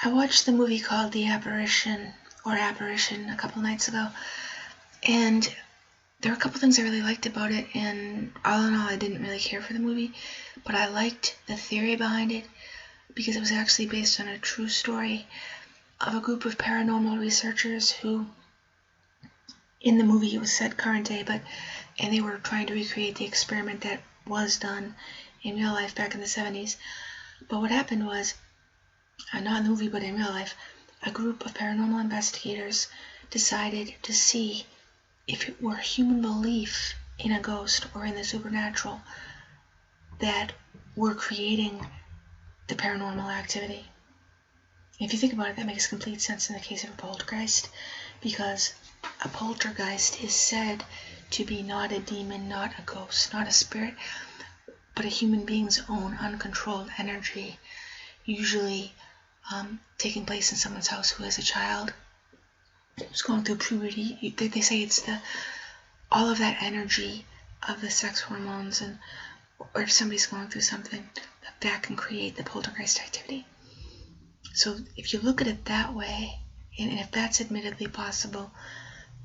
I watched the movie called The Apparition, or Apparition, a couple nights ago, and there were a couple things I really liked about it, and all in all, I didn't really care for the movie, but I liked the theory behind it because it was actually based on a true story of a group of paranormal researchers who, in the movie it was set current day, and they were trying to recreate the experiment that was done in real life back in the 70s. But what happened was, not in the movie but in real life, a group of paranormal investigators decided to see if it were human belief in a ghost or in the supernatural that were creating the paranormal activity. If you think about it, that makes complete sense in the case of a poltergeist, because a poltergeist is said to be not a demon, not a ghost, not a spirit, but a human being's own uncontrolled energy, usually taking place in someone's house who is a child, who's going through puberty. They say it's all of that energy of the sex hormones, or if somebody's going through something, that can create the poltergeist activity. So if you look at it that way, and if that's admittedly possible,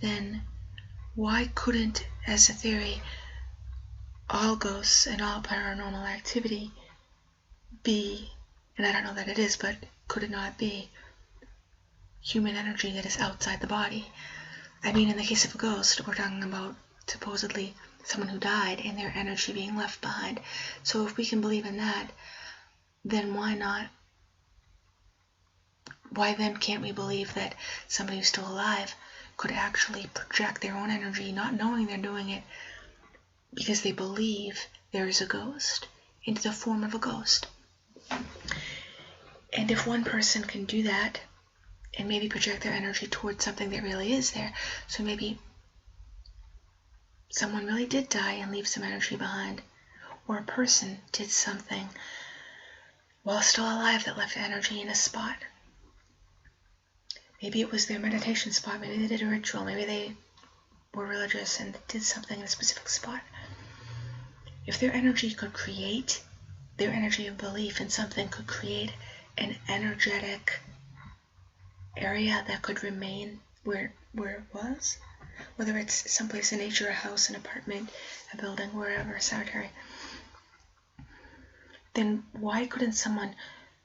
then why couldn't, as a theory, all ghosts and all paranormal activity be, and I don't know that it is, but could it not be human energy that is outside the body? I mean, in the case of a ghost, we're talking about supposedly someone who died and their energy being left behind. So if we can believe in that, then why then can't we believe that somebody who's still alive could actually project their own energy, not knowing they're doing it, because they believe there is a ghost, into the form of a ghost? And if one person can do that and maybe project their energy towards something that really is there, so maybe someone really did die and leave some energy behind, or a person did something while still alive that left energy in a spot. Maybe it was their meditation spot, maybe they did a ritual, maybe they were religious and did something in a specific spot. If their energy could create, their energy of belief in something could create an energetic area that could remain where it was, whether it's someplace in nature, a house, an apartment, a building, wherever, a cemetery, then why couldn't someone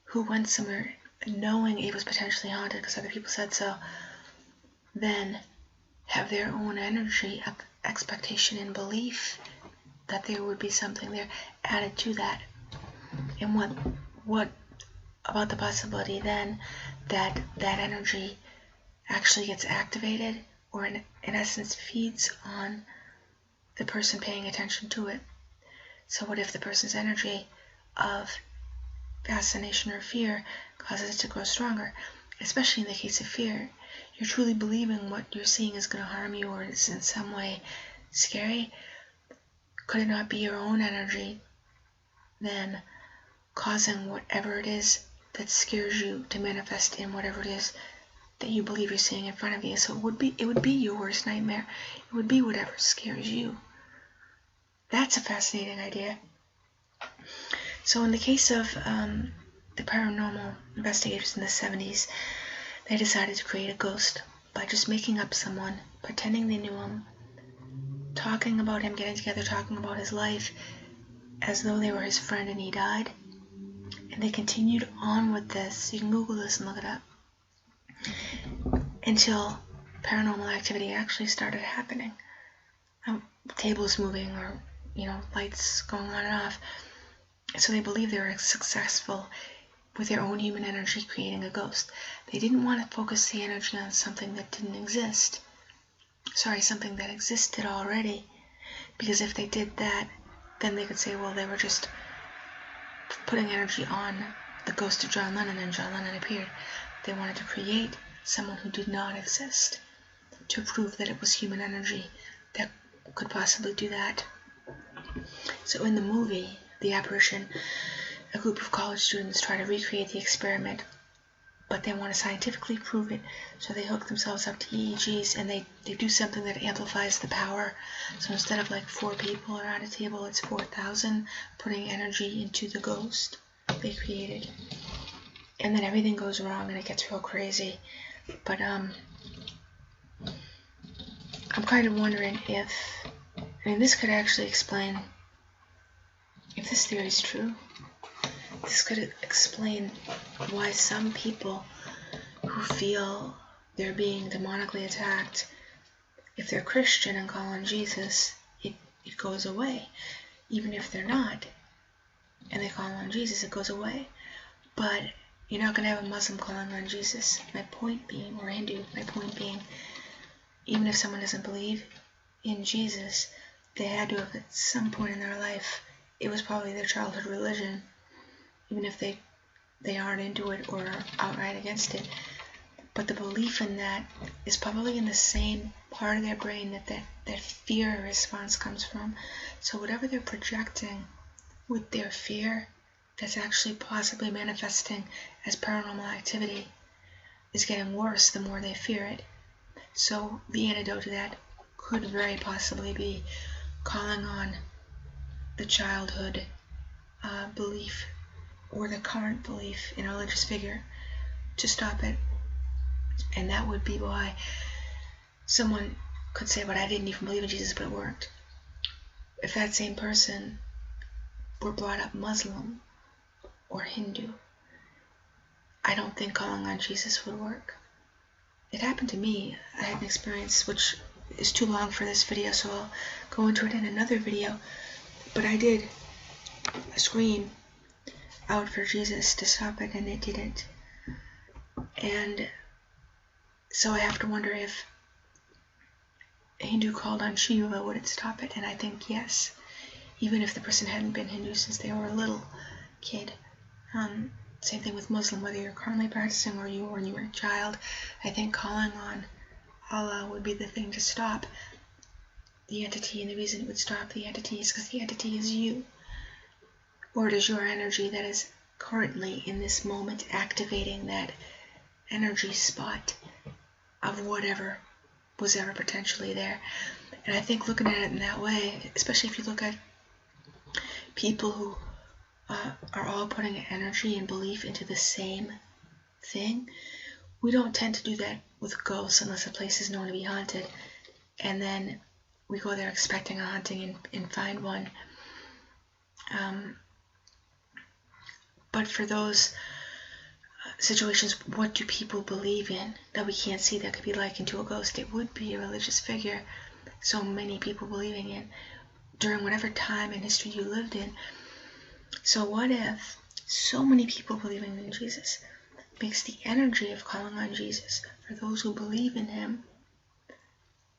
who went somewhere knowing it was potentially haunted because other people said so, then have their own energy, expectation, and belief that there would be something there added to that? And what about the possibility then that that energy actually gets activated, or in essence feeds on the person paying attention to it? So what if the person's energy of fascination or fear causes it to grow stronger? Especially in the case of fear, you're truly believing what you're seeing is going to harm you or is in some way scary. Could it not be your own energy then causing whatever it is that scares you to manifest in whatever it is that you believe you're seeing in front of you? So it would be your worst nightmare. It would be whatever scares you. That's a fascinating idea. So in the case of the paranormal investigators in the 70s, they decided to create a ghost by just making up someone, pretending they knew him, talking about him, getting together, talking about his life as though they were his friend and he died. And they continued on with this. You can Google this and look it up. Until paranormal activity actually started happening. Tables moving, or lights going on and off. So they believed they were successful with their own human energy creating a ghost. They didn't want to focus the energy on something that didn't exist. Something that existed already. Because if they did that, then they could say, well, they were just putting energy on the ghost of John Lennon, and John Lennon appeared. They wanted to create someone who did not exist to prove that it was human energy that could possibly do that. So in the movie, The Apparition, a group of college students try to recreate the experiment, but they want to scientifically prove it, so they hook themselves up to EEGs, and they do something that amplifies the power. So instead of like 4 people around a table, it's 4,000 putting energy into the ghost they created. and then everything goes wrong and it gets real crazy. But I'm kind of wondering if, this could actually explain, if this theory is true, this could explain why some people who feel they're being demonically attacked, if they're Christian and call on Jesus, it goes away. Even if they're not, and they call on Jesus, it goes away. But you're not going to have a Muslim calling on Jesus. My point being, or Hindu, my point being, even if someone doesn't believe in Jesus, they had to have at some point in their life, it was probably their childhood religion, even if they aren't into it or are outright against it. But the belief in that is probably in the same part of their brain that fear response comes from. So whatever they're projecting with their fear, that's actually possibly manifesting as paranormal activity, is getting worse the more they fear it. So the antidote to that could very possibly be calling on the childhood belief or the current belief in a religious figure to stop it. And that would be why someone could say, but I didn't even believe in Jesus, but it worked. If that same person were brought up Muslim or Hindu, I don't think calling on Jesus would work. It happened to me. I had an experience which is too long for this video, so I'll go into it in another video. But I did scream out for Jesus to stop it, and it didn't. And so I have to wonder if a Hindu called on Shiva, would it stop it? And I think yes, even if the person hadn't been Hindu since they were a little kid. Same thing with Muslim, whether you're currently practicing or you were when you were a child. I think calling on Allah would be the thing to stop the entity, and the reason it would stop the entity is because the entity is you, or it is your energy that is currently in this moment activating that energy spot of whatever was ever potentially there. And I think looking at it in that way, especially if you look at people who are all putting energy and belief into the same thing, we don't tend to do that with ghosts unless a place is known to be haunted, and then we go there expecting a haunting and find one. But for those situations, what do people believe in that we can't see that could be likened to a ghost? It would be a religious figure so many people believing in during whatever time in history you lived in. So what if so many people believing in Jesus makes the energy of calling on Jesus for those who believe in him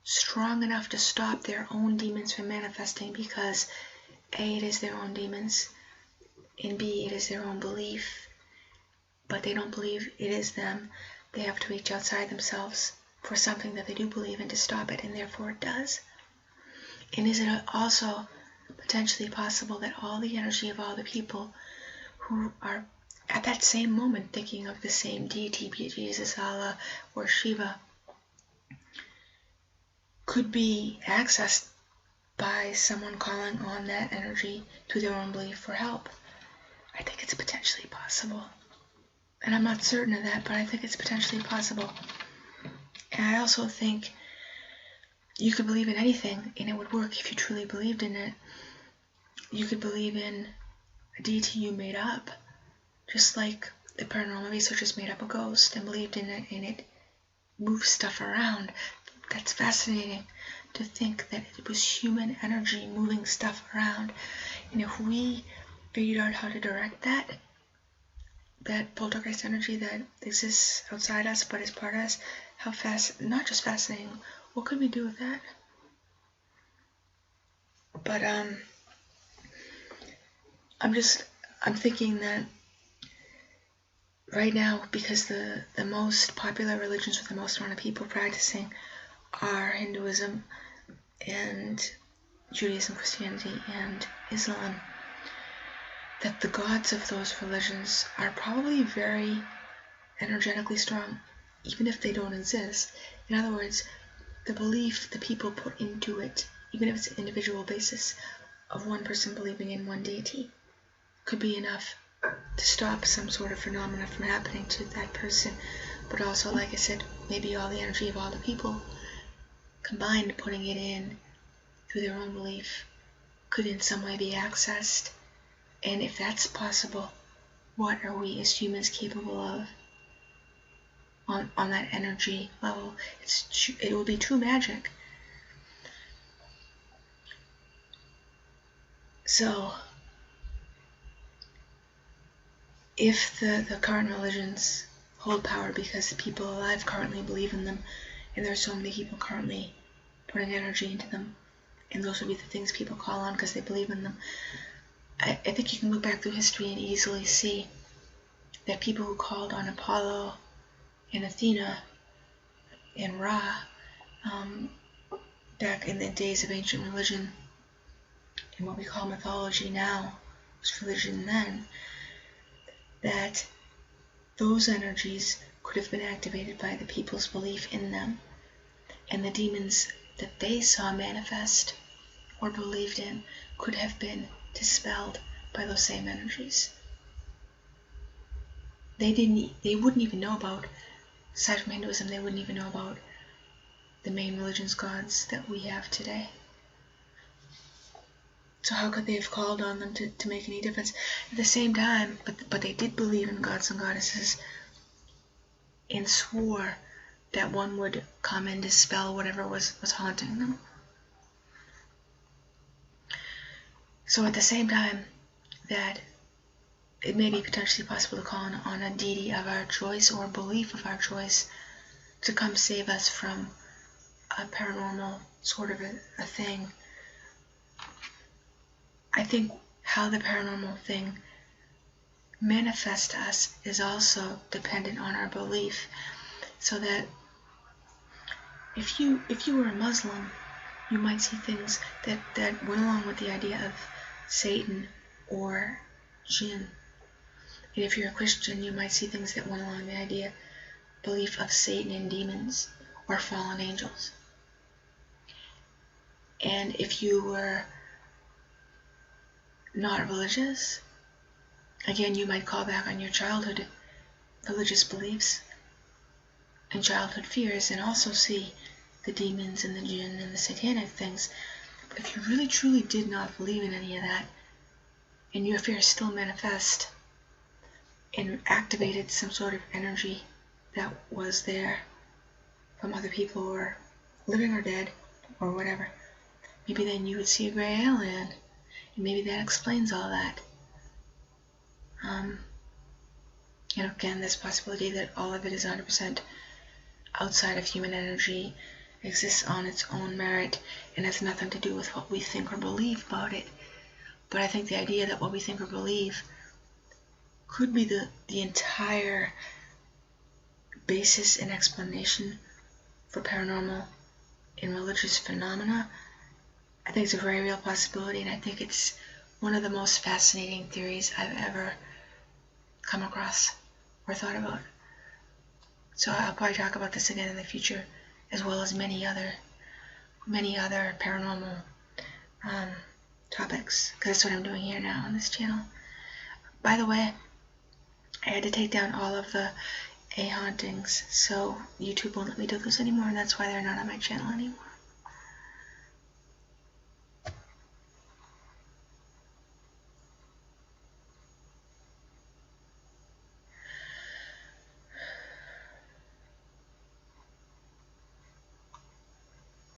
strong enough to stop their own demons from manifesting, because A, it is their own demons, and B, it is their own belief, but they don't believe it is them. They have to reach outside themselves for something that they do believe in to stop it, and therefore it does. And is it also potentially possible that all the energy of all the people who are at that same moment thinking of the same deity, be it Jesus, Allah, or Shiva, could be accessed by someone calling on that energy to their own belief for help? I think it's potentially possible. And I'm not certain of that, but I think it's potentially possible. And I also think you could believe in anything, and it would work if you truly believed in it. You could believe in a deity you made up, just like the paranormal researchers made up a ghost and believed in it, and it moves stuff around. That's fascinating to think that it was human energy moving stuff around. And if we figured out how to direct that poltergeist energy that exists outside us but is part of us, how not just fascinating, what could we do with that? But I'm thinking that right now, because the most popular religions with the most amount of people practicing are Hinduism and Judaism, Christianity, and Islam, that the gods of those religions are probably very energetically strong, even if they don't exist. In other words, the belief the people put into it, even if it's an individual basis of one person believing in one deity, could be enough to stop some sort of phenomena from happening to that person. But also, like I said, maybe all the energy of all the people combined, putting it in through their own belief, could in some way be accessed. And if that's possible, what are we as humans capable of on that energy level? It will be true magic. So if the current religions hold power because the people alive currently believe in them, and there's so many people currently putting energy into them, and those would be the things people call on because they believe in them, I think you can look back through history and easily see that people who called on Apollo and Athena and Ra, back in the days of ancient religion, and what we call mythology now was religion then, that those energies could have been activated by the people's belief in them, and the demons that they saw manifest or believed in could have been dispelled by those same energies. They wouldn't even know about, aside from Hinduism, they wouldn't even know about the main religion's gods that we have today. So how could they have called on them to make any difference? At the same time, but they did believe in gods and goddesses and swore that one would come and dispel whatever was haunting them. So at the same time that it may be potentially possible to call on a deity of our choice or belief of our choice to come save us from a paranormal sort of a thing, I think how the paranormal thing manifests to us is also dependent on our belief. So that if you were a Muslim, you might see things that went along with the idea of Satan or jinn. And if you're a Christian, you might see things that went along the idea, belief of Satan and demons or fallen angels. And if you were not religious, again, you might call back on your childhood religious beliefs and childhood fears and also see the demons and the jinn and the satanic things. But if you really truly did not believe in any of that, and your fears still manifest and activated some sort of energy that was there from other people who are living or dead or whatever, maybe then you would see a gray alien, and maybe that explains all that. And again, this possibility that all of it is 100% outside of human energy, exists on its own merit, and has nothing to do with what we think or believe about it. But I think the idea that what we think or believe could be the entire basis and explanation for paranormal and religious phenomena, I think it's a very real possibility, and I think it's one of the most fascinating theories I've ever come across or thought about. So I'll probably talk about this again in the future, as well as many other paranormal topics, because that's what I'm doing here now on this channel. By the way, I had to take down all of the hauntings, so YouTube won't let me do those anymore, and that's why they're not on my channel anymore.